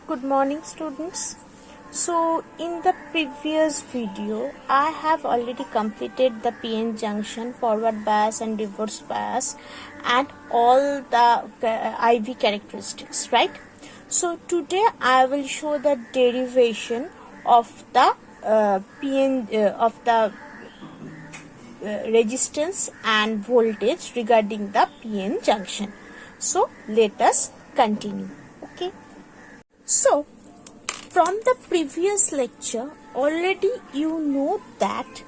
Good morning, students. So in the previous video I have already completed the PN junction, forward bias and reverse bias and all the IV characteristics, right? So today I will show the derivation of the resistance and voltage regarding the PN junction. So let us continue. Okay. So from the previous lecture already you know that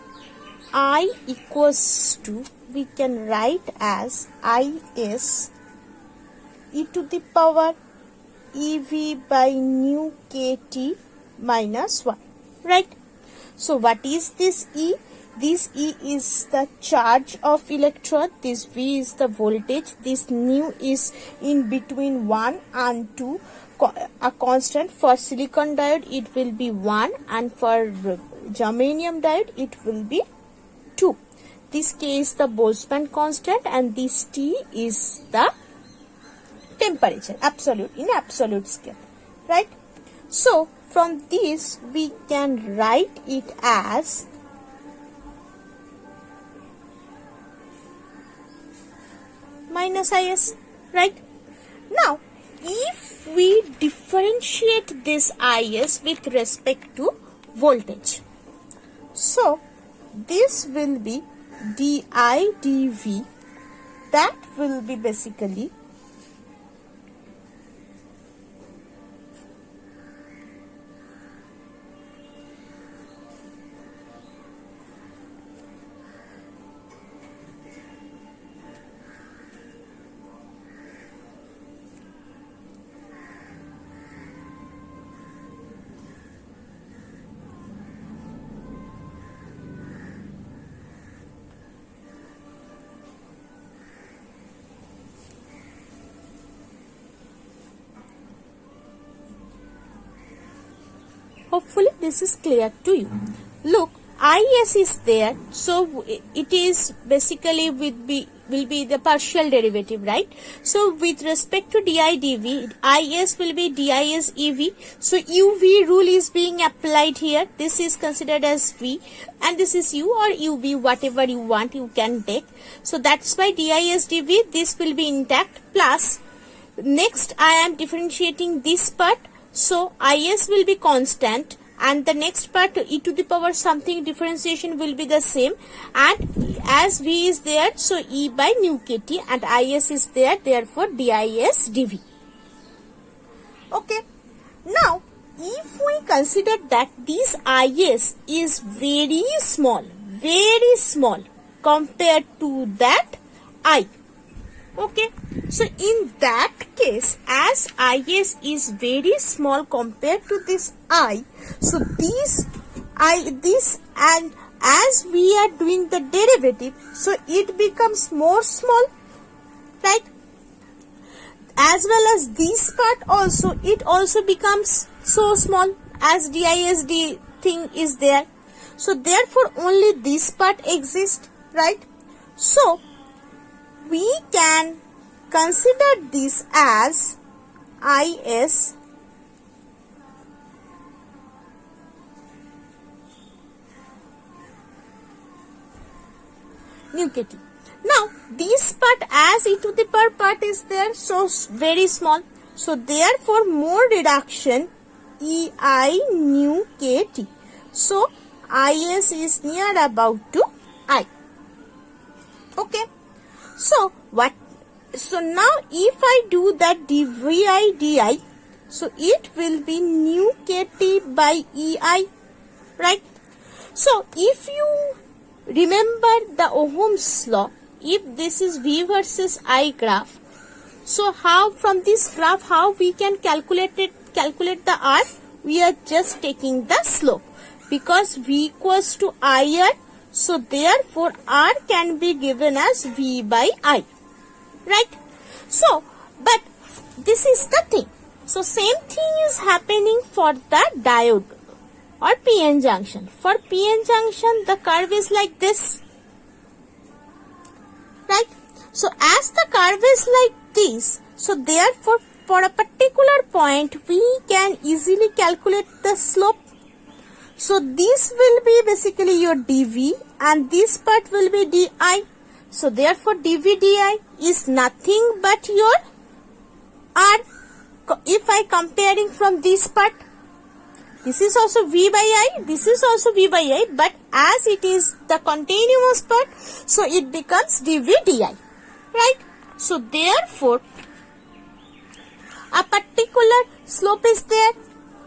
I equals to, we can write as I is e to the power EV by nu kt minus 1, right? So what is this E? This E is the charge of electrode, this V is the voltage, this nu is in between 1 and 2, a constant. For silicon diode it will be 1 and for germanium diode it will be 2. This K is the Boltzmann constant and this T is the temperature, in absolute scale, right? So from this we can write it as minus Is, right? Now if we differentiate this Is with respect to voltage, so this will be di dV, that will be basically hopefully this is clear to you. Look, Is is there, so it is basically will be the partial derivative, right? So with respect to di dv, Is will be dis ev. So uv rule is being applied here. This is considered as v and this is u or uv, whatever you want you can take. So that's why dis dv, this will be intact, plus next I am differentiating this part. So Is will be constant and the next part e to the power something differentiation will be the same, and as V is there, so E by nu kt, and Is is there, therefore dis dV. Okay. Now if we consider that this Is is very small compared to that I. Okay, so in that case, as Is is very small compared to this I, so this and as we are doing the derivative, so it becomes more small, right? As well as this part also, it also becomes so small as disd thing is there. So therefore only this part exists, right? So we can consider this as Is nu kt. Now this part as e to the power part is there, so very small. So therefore more reduction Ei nu kt. So Is is near about to I. Okay. So what? So now if I do that dvi di, so it will be nu kt by Ei, right? So if you remember the Ohm's law, if this is V versus I graph, so how from this graph how we can calculate the R? We are just taking the slope because V equals to IR. So therefore R can be given as V by I, right? So but this is the thing. So same thing is happening for the diode or PN junction. For PN junction the curve is like this, right? So as the curve is like this, so therefore for a particular point we can easily calculate the slope. So this will be basically your dv and this part will be di. So therefore dv di is nothing but your r. If I comparing from this part, this is also v by I, this is also v by I, but as it is the continuous part, so it becomes dv di, right? So therefore a particular slope is there.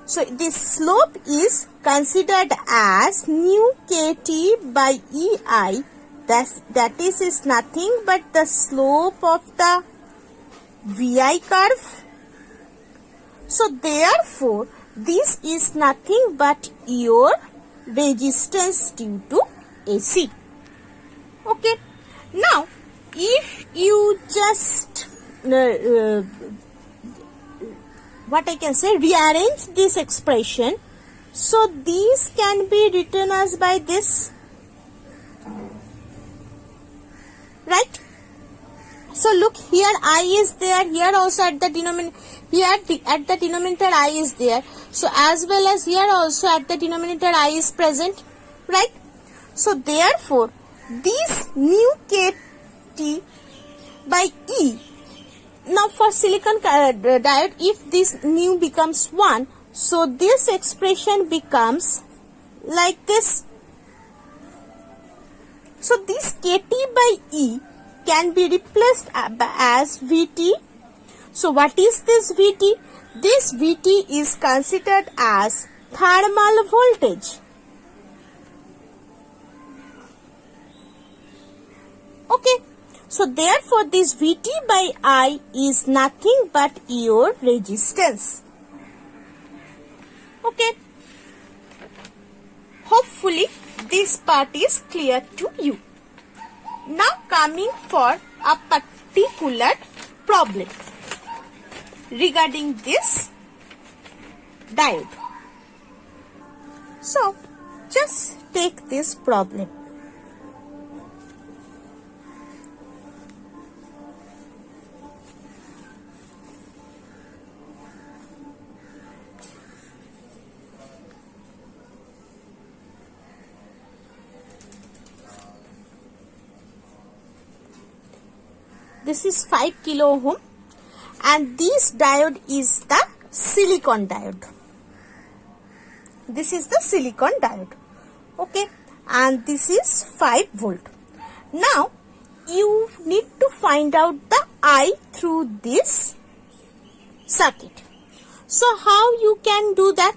So this slope is considered as nu kt by ei. That is nothing but the slope of the vi curve. So therefore this is nothing but your resistance due to AC. Okay. Now if you just what I can say, rearrange this expression, so these can be written as by this, right? So look, here I is there, here also at the denominator, here at the denominator I is there, so as well as here also at the denominator I is present, right? So therefore this nu kt by E. Now for silicon diode, if this nu becomes 1, so this expression becomes like this. So this kt by E can be replaced as Vt. So what is this Vt? This Vt is considered as thermal voltage. Okay. So therefore this Vt by I is nothing but your resistance. Okay. Hopefully this part is clear to you. Now coming for a particular problem regarding this diode. So just take this problem. This is 5 kilo ohm and this diode is the silicon diode. This is the silicon diode. Okay, and this is 5 volt. Now you need to find out the I through this circuit. So how you can do that?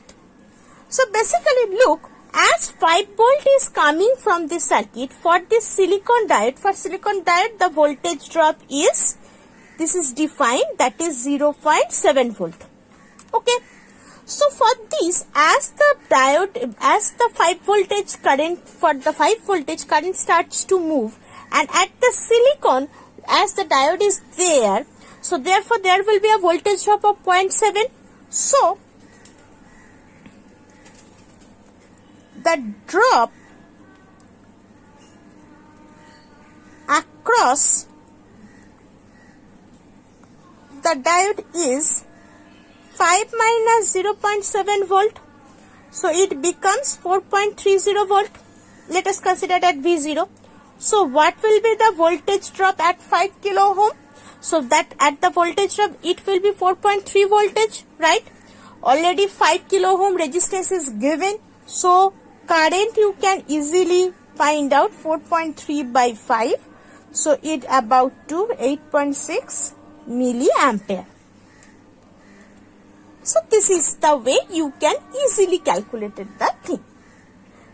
So basically look, as 5 volt is coming from this circuit, for this silicon diode, the voltage drop is, this is defined, that is 0.7 volt. Okay. So for this, as the diode, as the 5 voltage current, for the 5 voltage current starts to move, and at the silicon, as the diode is there, so therefore there will be a voltage drop of 0.7. So the drop across the diode is 5 minus 0.7 volt. So it becomes 4.30 volt. Let us consider that V0. So what will be the voltage drop at 5 kilo ohm? So that at the voltage drop it will be 4.3 voltage, right? Already 5 kilo ohm resistance is given. So current you can easily find out, 4.3 by 5. So it about to 8.6 milliampere. So this is the way you can easily calculate the thing.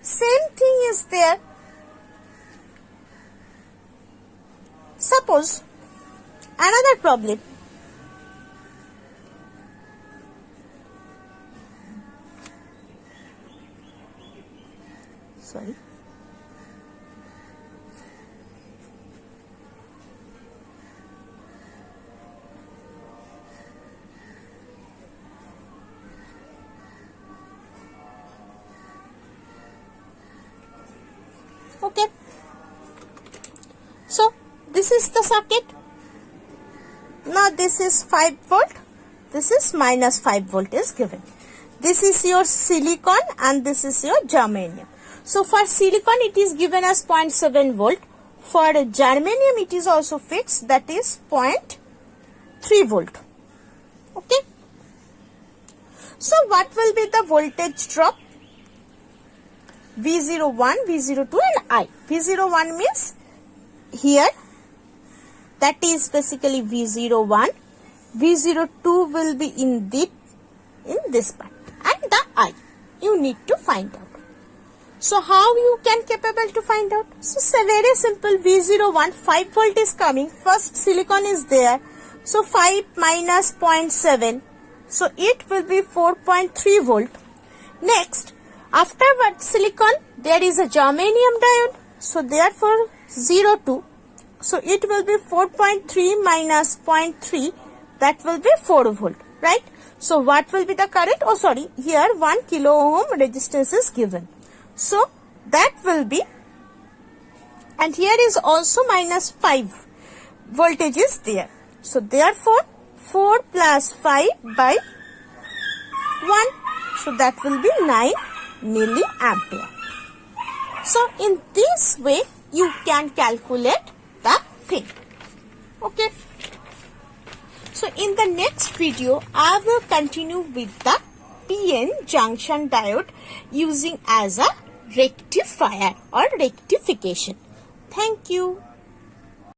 Same thing is there. Suppose another problem. Sorry. Okay. So this is the circuit. Now this is 5 volt this is minus 5 volt is given. This is your silicon and this is your germanium. So for silicon it is given as 0.7 volt. For germanium it is also fixed, that is 0.3 volt. Okay. So what will be the voltage drop? V01, V02 and I. V01 means here, that is basically V01. V02 will be in this part, and the I you need to find out. So how you can capable to find out? So it's very simple. V01, 5 volt is coming. First silicon is there. So 5 minus 0.7. So it will be 4.3 volt. Next, afterward silicon, there is a germanium diode. So therefore 0.2. So it will be 4.3 minus 0.3. That will be 4 volt. Right? So what will be the current? Oh sorry, here 1 kilo ohm resistance is given. So that will be, and here is also minus 5 voltage is there. So therefore 4 plus 5 by 1. So that will be 9 milliampere. So in this way you can calculate the thing. Okay. So in the next video I will continue with the PN junction diode using as a rectifier or rectification. Thank you.